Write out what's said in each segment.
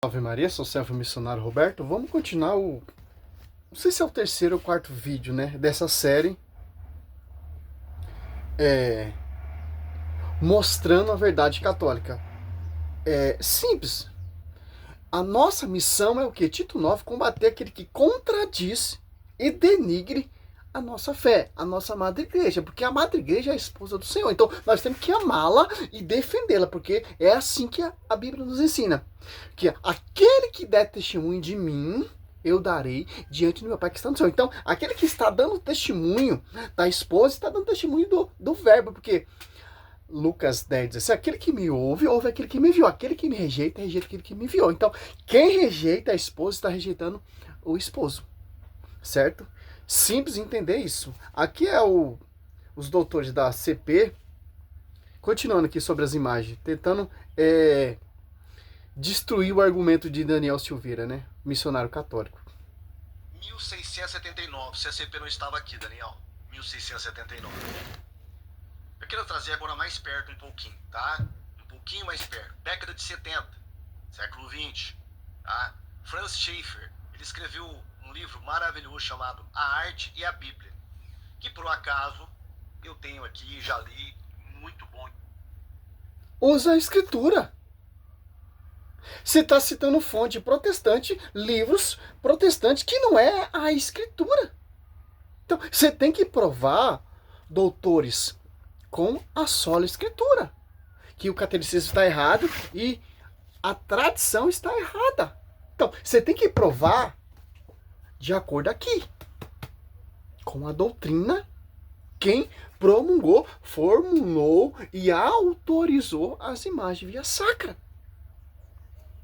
Ave Maria, sou o servo missionário Roberto. Vamos continuar não sei se é o terceiro ou quarto vídeo, né? Dessa série. Mostrando a verdade católica. Simples. A nossa missão é o quê? Tito 9, combater aquele que contradiz e denigre a nossa fé, a nossa Madre Igreja, porque a Madre Igreja é a esposa do Senhor. Então nós temos que amá-la e defendê-la, porque é assim que a Bíblia nos ensina. Que aquele que der testemunho de mim, eu darei diante do meu Pai que está no céu. Então, aquele que está dando testemunho da esposa, está dando testemunho do verbo, porque Lucas 10 diz assim, aquele que me ouve, ouve aquele que me enviou. Aquele que me rejeita, rejeita aquele que me enviou. Então, quem rejeita a esposa está rejeitando o esposo. Certo? Simples entender isso. Aqui é os doutores da CP, continuando aqui sobre as imagens, tentando destruir o argumento de Daniel Silveira, né? Missionário católico. 1679, se a CP não estava aqui, Daniel. 1679. Eu quero trazer agora mais perto um pouquinho, tá? Um pouquinho mais perto. Década de 70, século 20, tá? Franz Schaeffer, ele escreveu um livro maravilhoso chamado A Arte e a Bíblia, que por um acaso eu tenho aqui, já li, muito bom. Usa a escritura. Você está citando fonte protestante, livros protestantes, que não é a escritura. Então, você tem que provar, doutores, com a sola escritura, que o catolicismo está errado e a tradição está errada. Então, você tem que provar de acordo aqui, com a doutrina, quem promulgou, formulou e autorizou as imagens via sacra.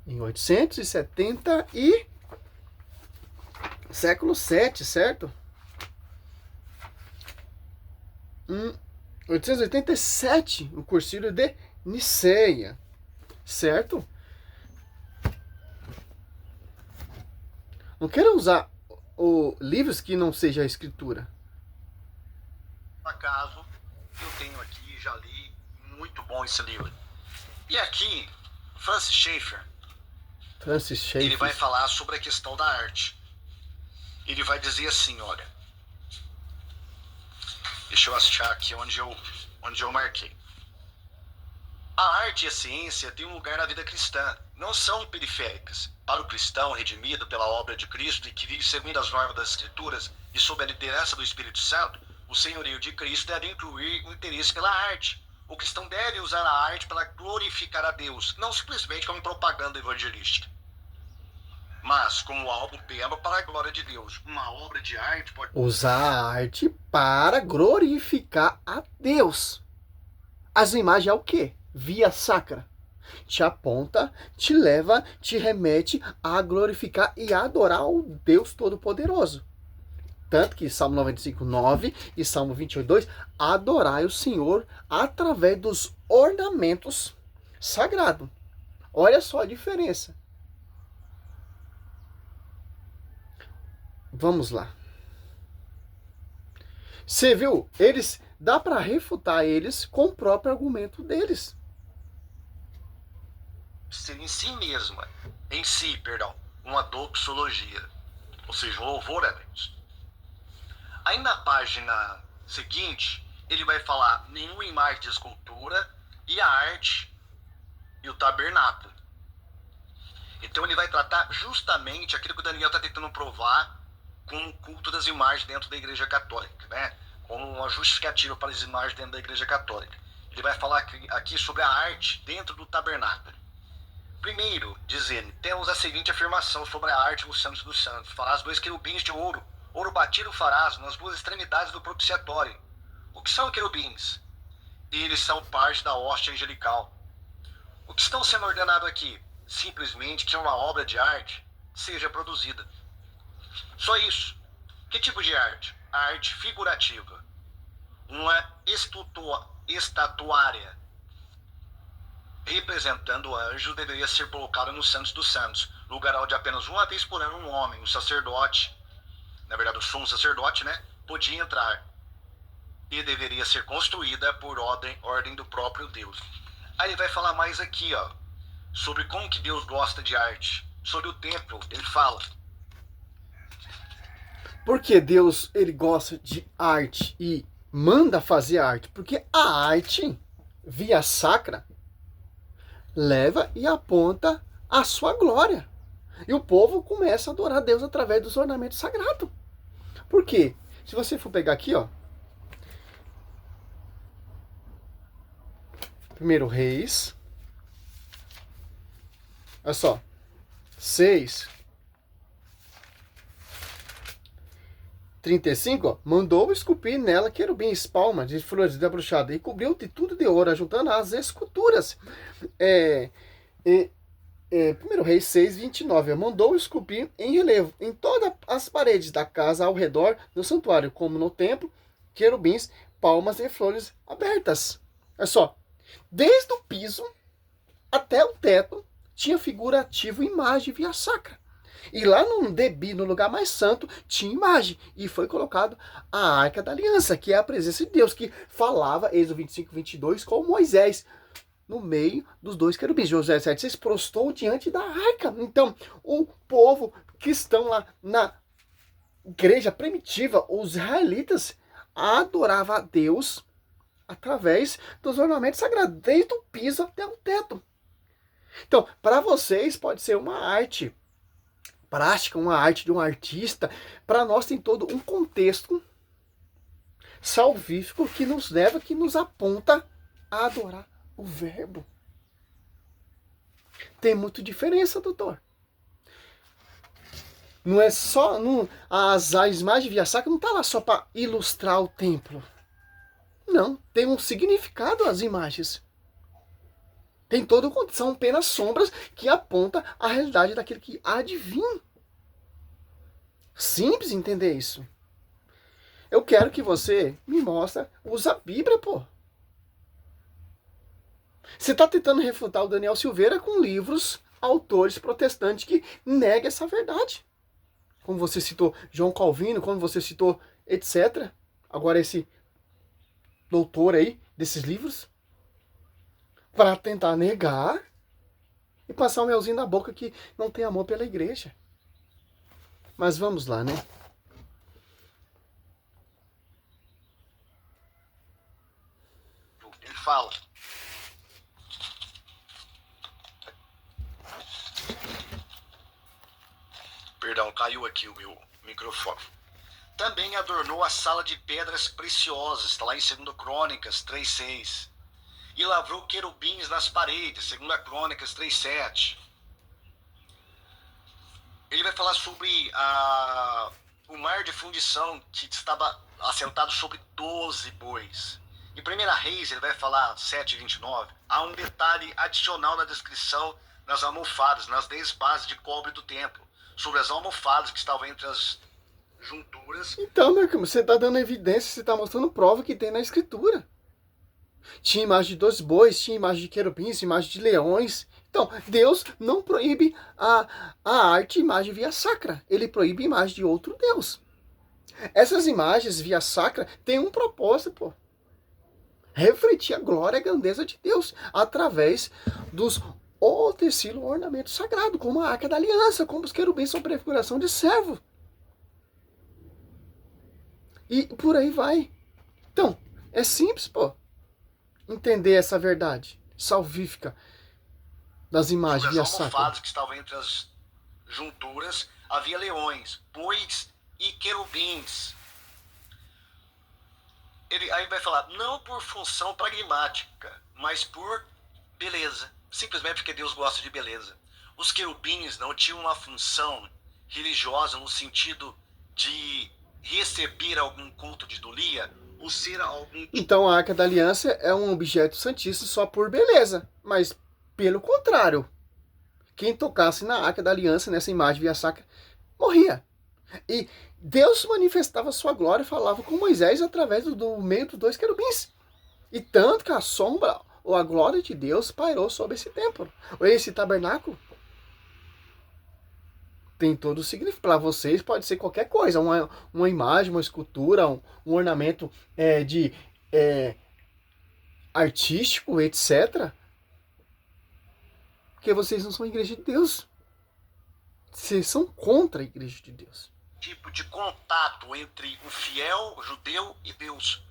Em 870 e século 7, certo? 887, o Concílio de Niceia, certo? Não quero usar livros que não seja a escritura. Por acaso, eu tenho aqui, já li, muito bom esse livro. E aqui, Francis Schaeffer, ele vai falar sobre a questão da arte. Ele vai dizer assim, olha, deixa eu achar aqui onde eu marquei. A arte e a ciência têm um lugar na vida cristã, não são periféricas. Para o cristão redimido pela obra de Cristo e que vive segundo as normas das Escrituras e sob a liderança do Espírito Santo, o senhorio de Cristo deve incluir o interesse pela arte. O cristão deve usar a arte para glorificar a Deus, não simplesmente como propaganda evangelística, mas como algo belo para a glória de Deus. Uma obra de arte pode usar a arte para glorificar a Deus. As imagens é o quê? Via sacra. Te aponta, te leva, te remete a glorificar e adorar o Deus Todo-Poderoso. Tanto que Salmo 95, 9 e Salmo 28, 2, adorai o Senhor através dos ornamentos sagrados. Olha só a diferença. Vamos lá. Você viu? Dá para refutar eles com o próprio argumento deles. Ser em si, uma doxologia, ou seja, um louvor a Deus. Aí na página seguinte, ele vai falar nenhuma imagem de escultura e a arte e o tabernáculo. Então ele vai tratar justamente aquilo que o Daniel está tentando provar com o culto das imagens dentro da Igreja Católica, né? Como uma justificativa para as imagens dentro da Igreja Católica. Ele vai falar aqui sobre a arte dentro do tabernáculo. Primeiro, diz ele, temos a seguinte afirmação sobre a arte nos Santos dos Santos. Farás 2 querubins de ouro batido farás nas 2 extremidades do propiciatório. O que são querubins? Eles são parte da hóstia angelical. O que estão sendo ordenado aqui? Simplesmente que uma obra de arte seja produzida. Só isso. Que tipo de arte? A arte figurativa. Uma estatuária representando o anjo deveria ser colocada no Santos dos Santos, lugar onde apenas uma vez por ano um homem, um sacerdote, na verdade o sumo sacerdote, né, podia entrar. E deveria ser construída por ordem do próprio Deus. Aí ele vai falar mais aqui, ó, sobre como que Deus gosta de arte. Sobre o templo, ele fala. Porque Deus, ele gosta de arte e manda fazer arte? Porque a arte, via sacra, leva e aponta a sua glória. E o povo começa a adorar Deus através dos ornamentos sagrados. Por quê? Se você for pegar aqui, ó, 1 Reis, olha só, 6:35, ó, mandou esculpir nela querubins, palmas de flores da bruxada e cobriu de tudo de ouro, juntando as esculturas. 1 Reis 6:29, mandou esculpir em relevo em todas as paredes da casa ao redor do santuário, como no templo, querubins, palmas e flores abertas. Olha só, desde o piso até o teto tinha figurativo imagem via sacra. E lá no Debi, no lugar mais santo, tinha imagem. E foi colocado a Arca da Aliança, que é a presença de Deus, que falava, Êxodo 25:22, com Moisés, no meio dos dois querubins. Josué 7:6 prostou diante da arca. Então, o povo que estão lá na igreja primitiva, os israelitas, adorava a Deus através dos ornamentos sagrados, desde o piso até o teto. Então, para vocês pode ser uma arte plástica, uma arte de um artista. Para nós tem todo um contexto salvífico que nos leva, que nos aponta a adorar o verbo. Tem muita diferença, doutor. Não é só. As imagens via sacra não tá lá só para ilustrar o templo. Não, tem um significado as imagens. Tem todo, são apenas sombras que apontam a realidade daquele que há de vir. Simples entender isso. Eu quero que você me mostre, usa a Bíblia, pô. Você está tentando refutar o Daniel Silveira com livros, autores protestantes que negam essa verdade. Como você citou João Calvino, como você citou etc. Agora esse doutor aí desses livros, para tentar negar e passar um melzinho na boca que não tem amor pela igreja. Mas vamos lá, né? Ele fala. Perdão, caiu aqui o meu microfone. Também adornou a sala de pedras preciosas, está lá em 2 Crônicas 3:6. E lavrou querubins nas paredes, 2 Crônicas 3:7. Ele vai falar sobre o mar de fundição que estava assentado sobre 12 bois. Em 1 Reis, ele vai falar 7:29. Há um detalhe adicional na descrição das almofadas, nas 10 bases de cobre do templo, sobre as almofadas que estavam entre as junturas. Então, meu irmão, você está dando evidência, você está mostrando prova que tem na escritura. Tinha imagem de 12 bois, tinha imagem de querubins, imagem de leões. Então, Deus não proíbe a arte e imagem via sacra. Ele proíbe imagem de outro Deus. Essas imagens via sacra têm um propósito, pô. Refletir a glória e a grandeza de Deus através dos utensílios ornamentos sagrados, como a Arca da Aliança, como os querubins são prefiguração de servo. E por aí vai. Então, é simples, pô, entender essa verdade salvífica das imagens via sacra. Sobre as almofadas que estavam entre as junturas, havia leões, bois e querubins. Ele aí vai falar, não por função pragmática, mas por beleza. Simplesmente porque Deus gosta de beleza. Os querubins não tinham uma função religiosa no sentido de receber algum culto de idolia ou ser algum... Então a Arca da Aliança é um objeto santíssimo só por beleza. Mas, pelo contrário, quem tocasse na Arca da Aliança, nessa imagem via sacra, morria. E Deus manifestava sua glória e falava com Moisés através do meio dos dois querubins. E tanto que a sombra ou a glória de Deus pairou sobre esse templo, ou esse tabernáculo. Tem todo o significado. Para vocês pode ser qualquer coisa, uma imagem, uma escultura, um ornamento artístico, etc. Porque vocês não são a igreja de Deus. Vocês são contra a igreja de Deus. Tipo de contato entre o fiel judeu e Deus.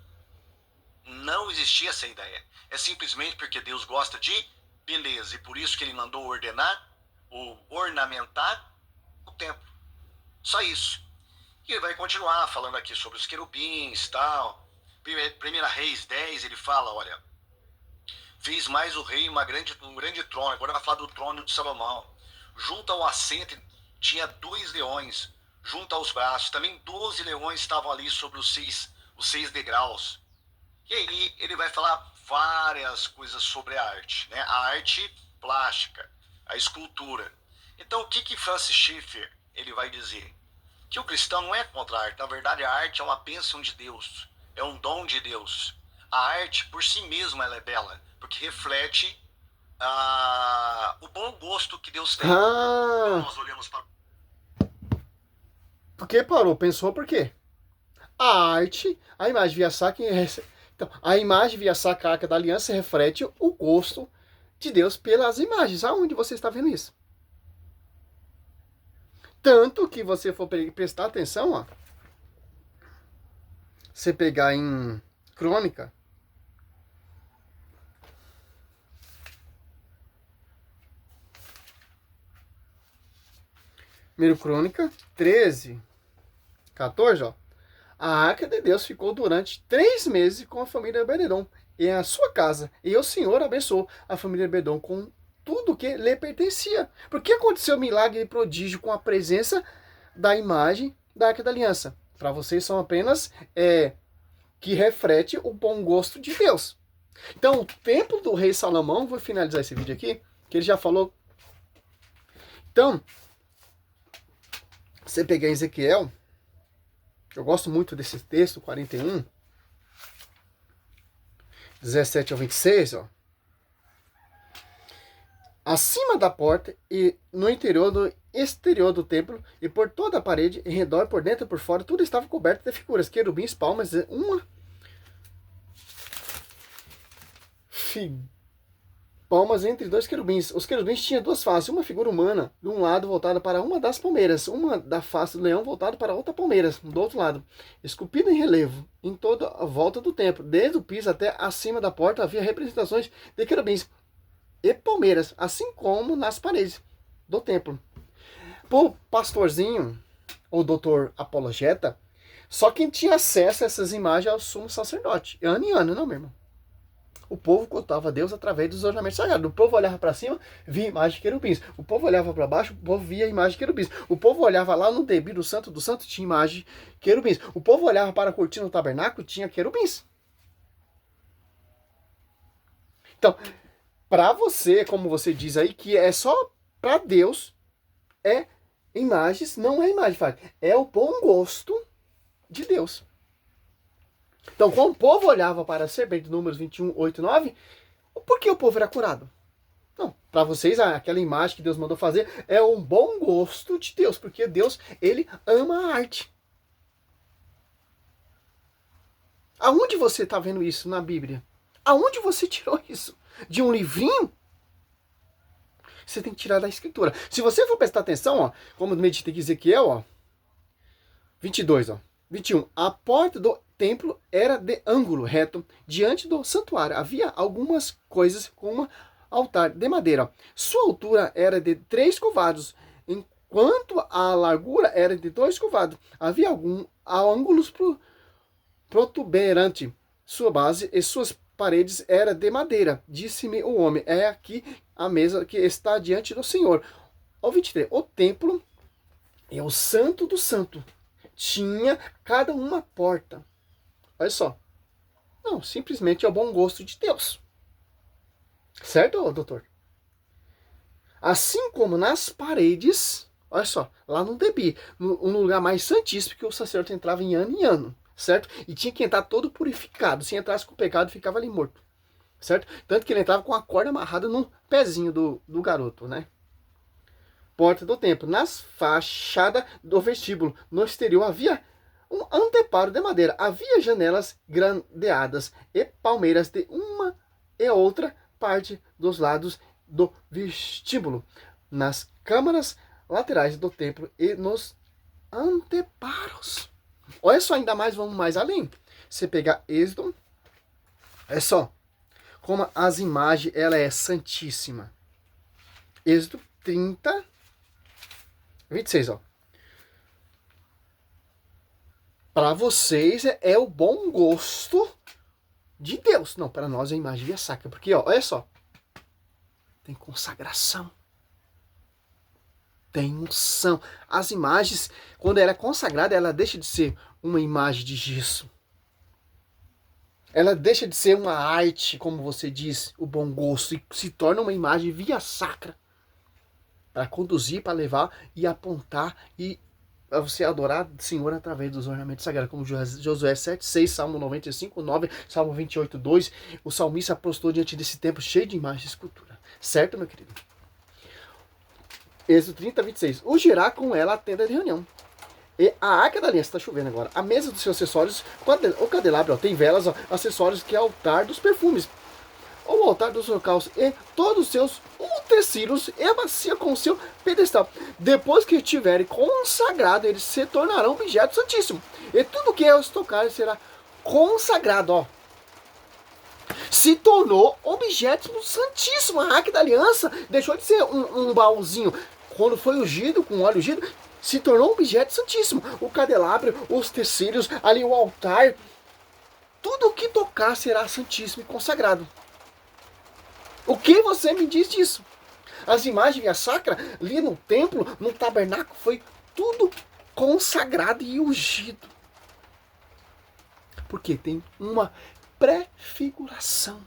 Não existia essa ideia. É simplesmente porque Deus gosta de beleza. E por isso que ele mandou ordenar ou ornamentar o templo. Só isso. E ele vai continuar falando aqui sobre os querubins e tal. 1 Reis 10, ele fala, olha, fez mais o rei um grande trono. Agora vai falar do trono de Salomão. Junto ao assento tinha 2 leões. Junto aos braços. Também 12 leões estavam ali sobre os seis degraus. E aí ele vai falar várias coisas sobre a arte, né? A arte plástica, a escultura. Então o que Francis Schaeffer ele vai dizer? Que o cristão não é contra a arte. Na verdade, a arte é uma bênção de Deus. É um dom de Deus. A arte, por si mesma, ela é bela. Porque reflete o bom gosto que Deus tem. Então, nós olhamos para... Por que parou? Pensou por quê? A arte, a imagem via saca... Então, a imagem via saca, a Arca da Aliança, reflete o gosto de Deus pelas imagens. Aonde você está vendo isso? Tanto que você for prestar atenção, ó. Você pegar em Crônica. Primeiro Crônica 13, 14, ó. A Arca de Deus ficou durante 3 meses com a família Obed-edom em a sua casa. E o Senhor abençoou a família Obed-edom com tudo que lhe pertencia. Por que aconteceu milagre e prodígio com a presença da imagem da Arca da Aliança? Para vocês são apenas que reflete o bom gosto de Deus. Então, o templo do rei Salomão, vou finalizar esse vídeo aqui, que ele já falou. Então, você pegar Ezequiel, eu gosto muito desse texto, 41, 17 ao 26, ó. Acima da porta e no interior do exterior do templo e por toda a parede, em redor, por dentro e por fora, tudo estava coberto de figuras, querubins, palmas, palmas entre 2 querubins. Os querubins tinham 2 faces, uma figura humana de um lado voltada para uma das palmeiras, uma da face do leão voltada para outra palmeira, do outro lado, esculpida em relevo em toda a volta do templo, desde o piso até acima da porta havia representações de querubins e palmeiras, assim como nas paredes do templo. Por pastorzinho, ou doutor apologeta, só quem tinha acesso a essas imagens é o sumo sacerdote. Ano em ano, não, meu irmão. O povo cultuava a Deus através dos ornamentos sagrados. O povo olhava para cima, via a imagem de querubins. O povo olhava para baixo, o povo via a imagem de querubins. O povo olhava lá no debi do santo, tinha imagem de querubins. O povo olhava para a cortina do tabernáculo, tinha querubins. Então, para você, como você diz aí, que é só para Deus, imagens, não é imagem, é o bom gosto de Deus. Então, quando o povo olhava para a serpente, Números 21, 8 e 9, por que o povo era curado? Não, para vocês, aquela imagem que Deus mandou fazer é um bom gosto de Deus, porque Deus, ele ama a arte. Aonde você está vendo isso na Bíblia? Aonde você tirou isso? De um livrinho? Você tem que tirar da Escritura. Se você for prestar atenção, ó, como medita em Ezequiel, ó, 22, ó, 21. A porta do templo era de ângulo reto diante do santuário. Havia algumas coisas como um altar de madeira. Sua altura era de 3 covados, enquanto a largura era de 2 covados. Havia ângulos protuberantes. Sua base e suas paredes era de madeira. Disse-me o homem, é aqui a mesa que está diante do Senhor. Ó 23. O templo é o santo do santo. Tinha cada uma porta. Olha só. Não, simplesmente é o bom gosto de Deus. Certo, doutor? Assim como nas paredes, olha só, lá no debi, no lugar mais santíssimo que o sacerdote entrava em ano, certo? E tinha que entrar todo purificado. Se entrasse com pecado, ficava ali morto, certo? Tanto que ele entrava com a corda amarrada no pezinho do garoto, né? Porta do templo. Nas fachadas do vestíbulo, no exterior, havia um anteparo de madeira. Havia janelas grandeadas e palmeiras de uma e outra parte dos lados do vestíbulo, nas câmaras laterais do templo e nos anteparos. Olha só, ainda mais, vamos mais além. Você pegar Êxodo, é só como as imagens, ela é santíssima. Êxodo 30, 26, ó. Para vocês é o bom gosto de Deus. Não, para nós é a imagem via sacra. Porque, ó, olha só. Tem consagração. Tem unção. As imagens, quando ela é consagrada, ela deixa de ser uma imagem de gesso. Ela deixa de ser uma arte, como você diz, o bom gosto, e se torna uma imagem via sacra. Para conduzir, para levar e apontar e para você adorar o Senhor através dos ornamentos sagrados, como Josué 7:6, Salmo 95:9, Salmo 28:2. O salmista apostou diante desse templo cheio de imagens e escultura. Certo, meu querido? Êxodo 30:26. O girar com ela a tenda de reunião. E a arca da aliança, está chovendo agora. A mesa dos seus acessórios, o candelabro, ó, tem velas, ó, acessórios que é o altar dos perfumes. O altar dos holocaustos e todos os seus utensílios e a bacia com o seu pedestal. Depois que estiverem consagrados, eles se tornarão objeto santíssimo. E tudo que eles tocarem será consagrado, ó. Se tornou objeto santíssimo. A arca da aliança deixou de ser um baúzinho. Quando foi ungido, com óleo ungido, se tornou um objeto santíssimo. O candelabro, os utensílios, ali o altar, tudo o que tocar será santíssimo e consagrado. O que você me diz disso? As imagens via sacra, ali no templo, no tabernáculo, foi tudo consagrado e ungido. Porque tem uma prefiguração.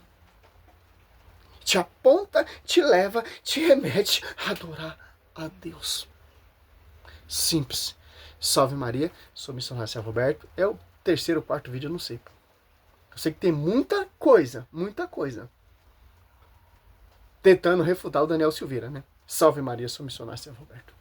Te aponta, te leva, te remete a adorar a Deus. Simples. Salve Maria, sou missionário Céu Roberto. É o terceiro ou quarto vídeo, eu não sei. Eu sei que tem muita coisa. Tentando refutar o Daniel Silveira, né? Salve Maria, sou missionário Céu Roberto.